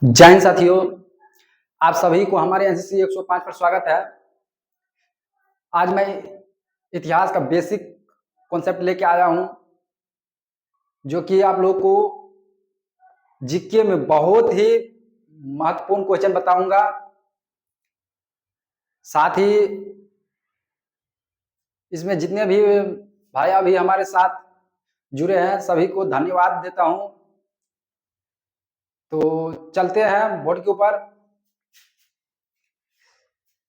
जय हिंद साथियों, आप सभी को हमारे एनसीसी 105 पर स्वागत है। आज मैं इतिहास का बेसिक कॉन्सेप्ट लेके आया हूं, जो कि आप लोगों को जीके में बहुत ही महत्वपूर्ण क्वेश्चन बताऊंगा। साथ ही इसमें जितने भी भाई अभी हमारे साथ जुड़े हैं सभी को धन्यवाद देता हूं। तो चलते हैं बोर्ड के ऊपर।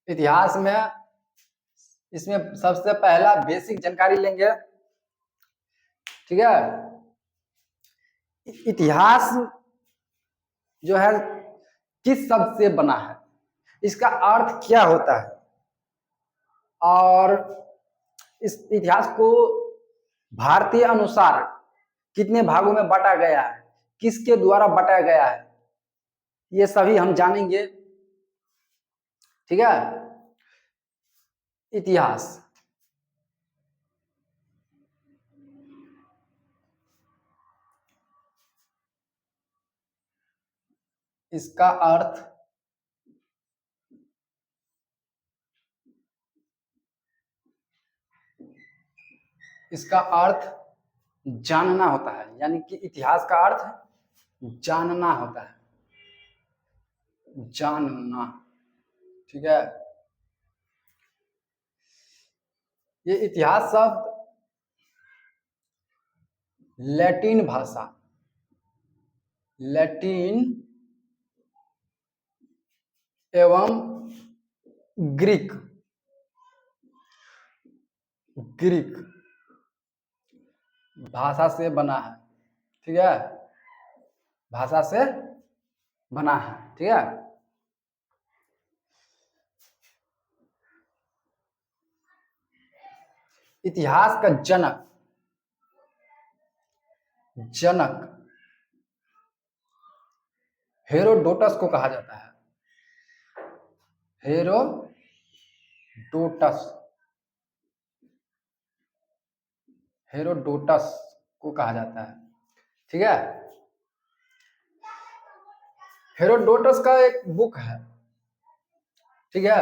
इतिहास में इसमें सबसे पहला बेसिक जानकारी लेंगे, ठीक है। इतिहास जो है किस शब्द से बना है, इसका अर्थ क्या होता है, और इस इतिहास को भारतीय अनुसार कितने भागों में बांटा गया है, किसके द्वारा बांटा गया है, ये सभी हम जानेंगे, ठीक है। इतिहास इसका अर्थ जानना होता है, यानी कि इतिहास का अर्थ जानना होता है, जानना, ठीक है। ये इतिहास शब्द लैटिन भाषा, लैटिन एवं ग्रीक भाषा से बना है, ठीक है। भाषा से बना है, ठीक है। इतिहास का जनक हेरोडोटस को कहा जाता है। हेरोडोटस को कहा जाता है, ठीक है। हेरोडोटस का एक बुक है, ठीक है,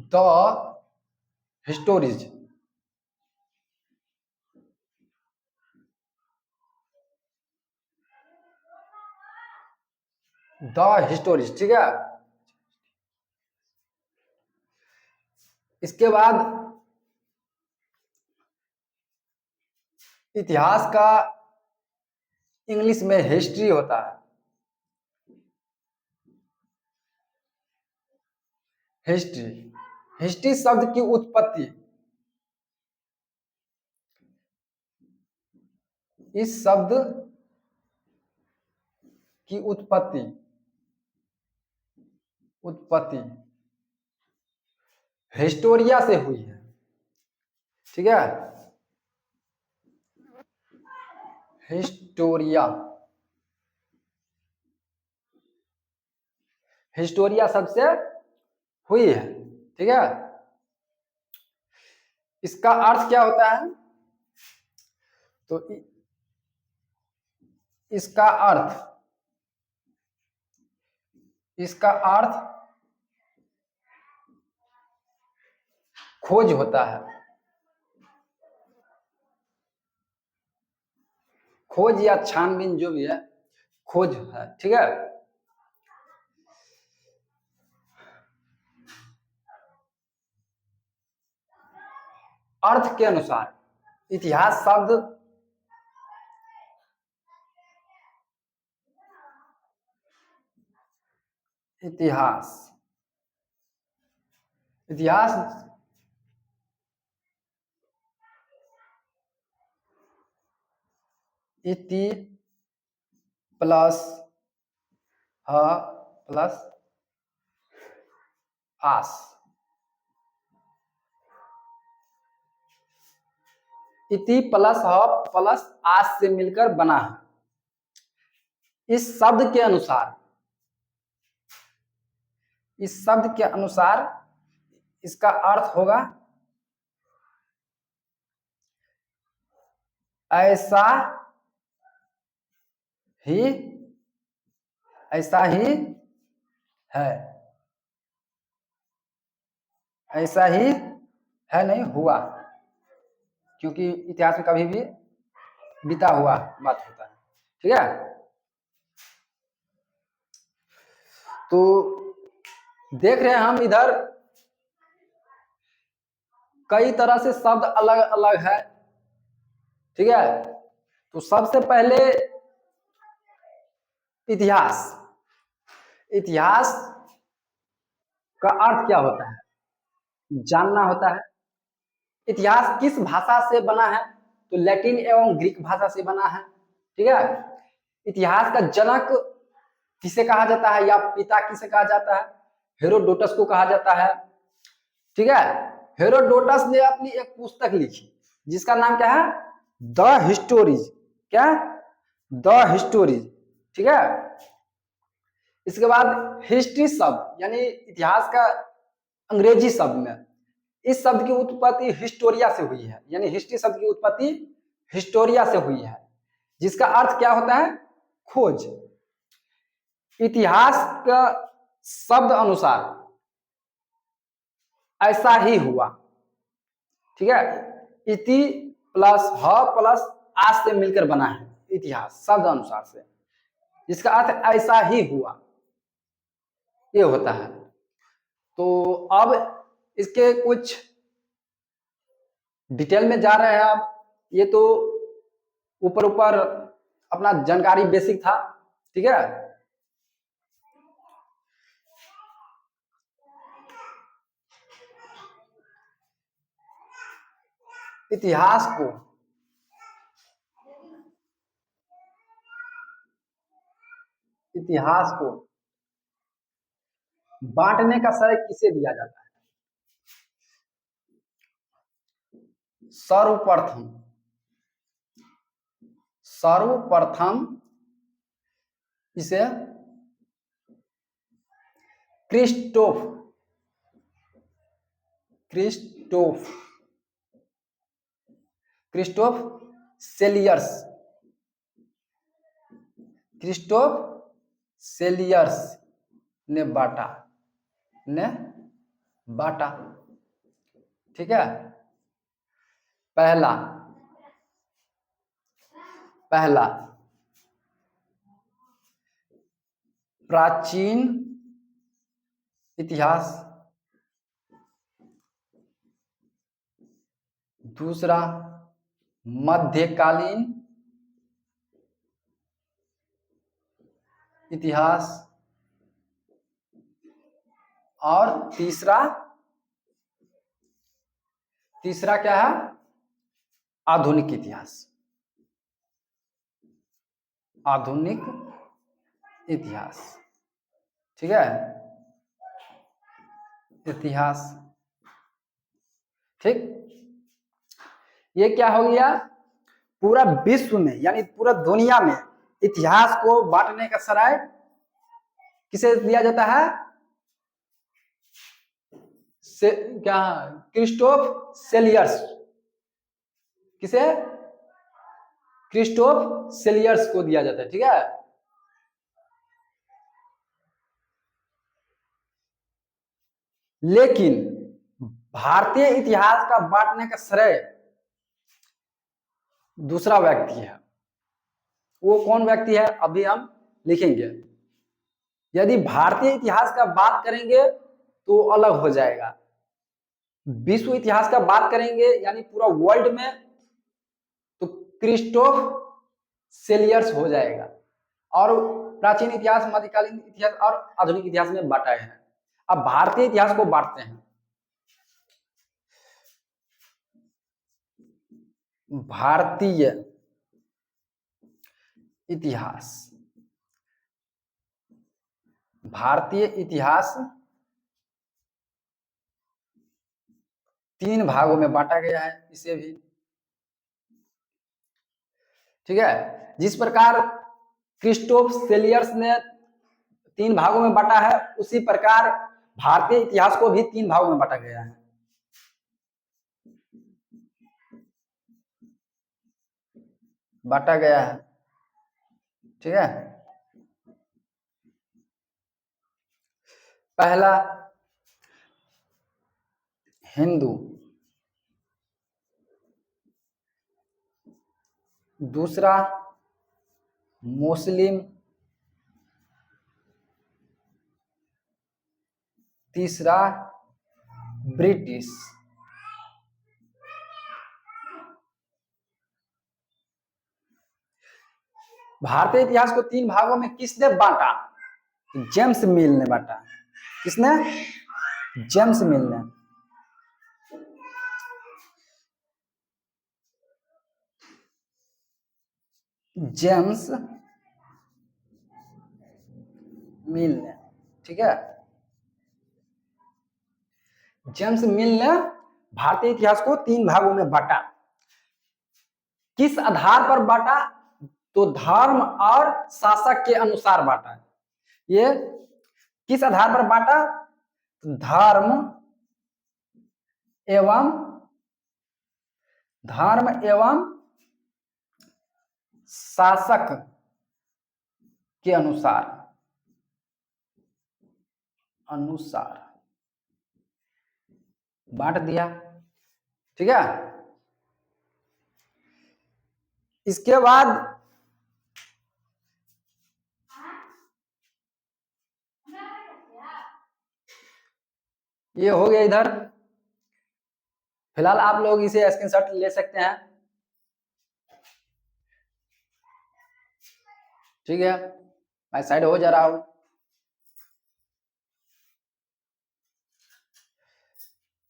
द हिस्टोरीज। ठीक है। इसके बाद इतिहास का इंग्लिश में हिस्ट्री होता है। हिस्ट्री शब्द की उत्पत्ति, इस शब्द की उत्पत्ति हिस्टोरिया से हुई है, ठीक है। हिस्टोरिया शब्द से हुई है, ठीक है। इसका अर्थ क्या होता है? तो इसका अर्थ खोज होता है, खोज या छानबीन, जो भी है खोज है, ठीक है। अर्थ के अनुसार इतिहास शब्द इतिहास इति प्लस ह प्लस आस, इति प्लस ह प्लस आस से मिलकर बना है। इस शब्द के अनुसार इसका अर्थ होगा ऐसा ही ऐसा ही है, ऐसा ही है नहीं हुआ, क्योंकि इतिहास में कभी भी बीता हुआ बात होता है। ठीक है, तो देख रहे हैं हम इधर कई तरह से शब्द अलग अलग है। ठीक है, तो सबसे पहले इतिहास। इतिहास का अर्थ क्या होता है, जानना होता है। इतिहास किस भाषा से बना है, तो लैटिन एवं ग्रीक भाषा से बना है। ठीक है, इतिहास का जनक किसे कहा जाता है या पिता किसे कहा जाता है, हेरोडोटस को कहा जाता है। ठीक है, हेरोडोटस ने अपनी एक पुस्तक लिखी जिसका नाम क्या है, द हिस्टोरीज। क्या, द हिस्टोरीज। ठीक है, इसके बाद हिस्ट्री शब्द यानी इतिहास का अंग्रेजी शब्द में, इस शब्द की उत्पत्ति हिस्टोरिया से हुई है, यानी हिस्ट्री शब्द की उत्पत्ति हिस्टोरिया से हुई है, जिसका अर्थ क्या होता है, खोज। इतिहास का शब्द अनुसार ऐसा ही हुआ। ठीक है, इति प्लस ह प्लस आज से मिलकर बना है इतिहास शब्द अनुसार से, जिसका अर्थ ऐसा ही हुआ, ये होता है। तो अब इसके कुछ डिटेल में जा रहे हैं। अब ये तो ऊपर ऊपर अपना जानकारी बेसिक था। ठीक है, इतिहास को बांटने का श्रेय किसे दिया जाता है, सर्वप्रथम इसे क्रिस्टोफ क्रिस्टोफ सेलियर्स ने बांटा। ठीक है, पहला प्राचीन इतिहास, दूसरा मध्यकालीन इतिहास, और तीसरा क्या है, आधुनिक इतिहास। ठीक है, इतिहास। ठीक, ये क्या हो गया, पूरा विश्व में यानी पूरा दुनिया में इतिहास को बांटने का श्रेय किसे दिया जाता है, क्या, क्रिस्टोफ सेलियर्स। किसे, क्रिस्टोफ सेलियर्स को दिया जाता है। ठीक है, लेकिन भारतीय इतिहास का बांटने का श्रेय दूसरा व्यक्ति है। वो कौन व्यक्ति है, अभी हम लिखेंगे। यदि भारतीय इतिहास का बात करेंगे तो अलग हो जाएगा, विश्व इतिहास का बात करेंगे यानी पूरा वर्ल्ड में, तो क्रिस्टोफ सेलियर्स हो जाएगा। और प्राचीन इतिहास, मध्यकालीन इतिहास और आधुनिक इतिहास में बांटा है। अब भारतीय इतिहास को बांटते हैं। भारतीय इतिहास 3 भागों में बांटा गया है, इसे भी। ठीक है, जिस प्रकार क्रिस्टोफ सेलियर्स ने 3 भागों में बांटा है, उसी प्रकार भारतीय इतिहास को भी 3 भागों में बांटा गया है। ठीक है। पहला हिंदू, दूसरा मुस्लिम, तीसरा ब्रिटिश। भारतीय इतिहास को 3 भागों में किसने बांटा? जेम्स मिल ने बांटा। किसने? जेम्स मिल ने। जेम्स मिल ने, ठीक है। जेम्स मिल ने भारतीय इतिहास को 3 भागों में बांटा। किस आधार पर बांटा? तो धर्म और शासक के अनुसार बांटा। ये किस आधार पर बांटा? धर्म एवं शासक के अनुसार बांट दिया, ठीक है। इसके बाद ये हो गया इधर। फिलहाल आप लोग इसे स्क्रीनशॉट ले सकते हैं, ठीक है। मैं साइड हो जा रहा हूं।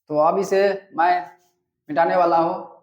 तो अब इसे मैं मिटाने वाला हूं।